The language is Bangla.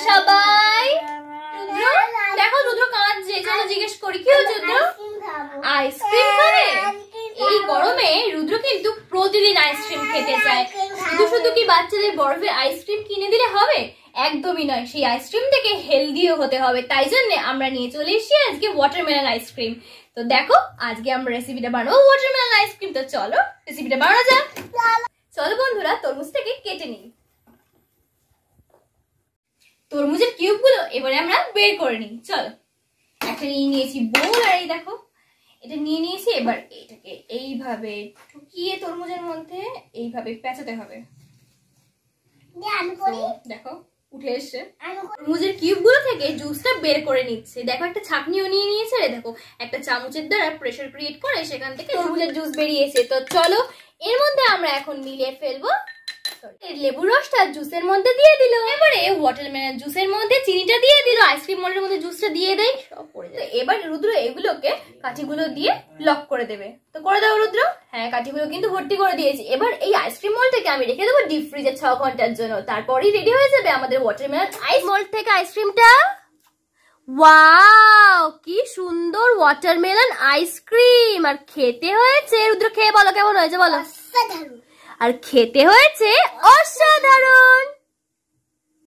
সবাই দেখো রুদ্র কাঁদছে, চলো জিজ্ঞেস করি কি হচ্ছে রুদ্র? আইসক্রিম খাবে? এই গরমে রুদ্র কিন্তু প্রতিদিন আইসক্রিম খেতে চায়। শুধু শুধু কি বাচ্চাদের বরফের আইসক্রিম কিনে দিলে হবে? একদমই নয়, সেই আইসক্রিম থেকে হেলদিও হতে হবে। তাই জন্য আমরা নিয়ে চলে এসেছি আজকে ওয়াটারমেলন আইসক্রিম। তো দেখো আজকে আমরা রেসিপিটা বানাবো ওয়াটারমেলন আইসক্রিম। তো চলো রেসিপিটা বানানো যাক। চলো বন্ধুরা তরমুজটাকে কেটে নিই। তরমুজের কিউবগুলো এবারে আমরা বের করে নিই। চলো একটা নিয়ে নিয়েছি বোল, আর এই দেখো এটা নিয়ে নিয়েছি। এবার এটাকে এইভাবে ঢুকিয়ে তরমুজের মধ্যে এইভাবে পেঁচাতে হবে। দেখো উঠে এসছে। তরমুজের কিউবগুলো থেকে জুসটা বের করে নিচ্ছে। দেখো একটা ছাঁকনিও নিয়ে নিয়েছে। দেখো একটা চামচের দ্বারা প্রেসার ক্রিয়েট করে সেখান থেকে তরমুজের জুস বেরিয়েছে। তো চলো এর মধ্যে আমরা এখন মিলিয়ে ফেলবো। লেবুর রসটা জুসের মধ্যে দিয়ে দিল। এবারে ওয়াটারমেলন জুসের মধ্যে চিনিটা দিয়ে দিল। আইসক্রিম মোল্ডের মধ্যে জুসটা দিয়ে দেয়, সব পড়ে যায়। এবার রুদ্র এগুলোকে কাঠিগুলো দিয়ে লক করে দেবে। তো করে দাও রুদ্র। হ্যাঁ কাঠিগুলো কিন্তু ভর্তি করে দিয়েছি। এবার এই আইসক্রিম মোল্ডটাকে আমি রেখে দেবো ডিপ ফ্রিজে 6 ঘন্টার জন্য। তারপরেই রেডি হয়ে যাবে আমাদের ওয়াটারমেলন আইস মোল্ড থেকে আইসক্রিমটা। ওয়াও কি সুন্দর ওয়াটারমেলন আইসক্রিম! আর খেতে হয়েছে, রুদ্র খেয়ে বলো কেমন হয়েছে বলো। অসাধারণ। আর খেতে হয়েছে অসাধারণ।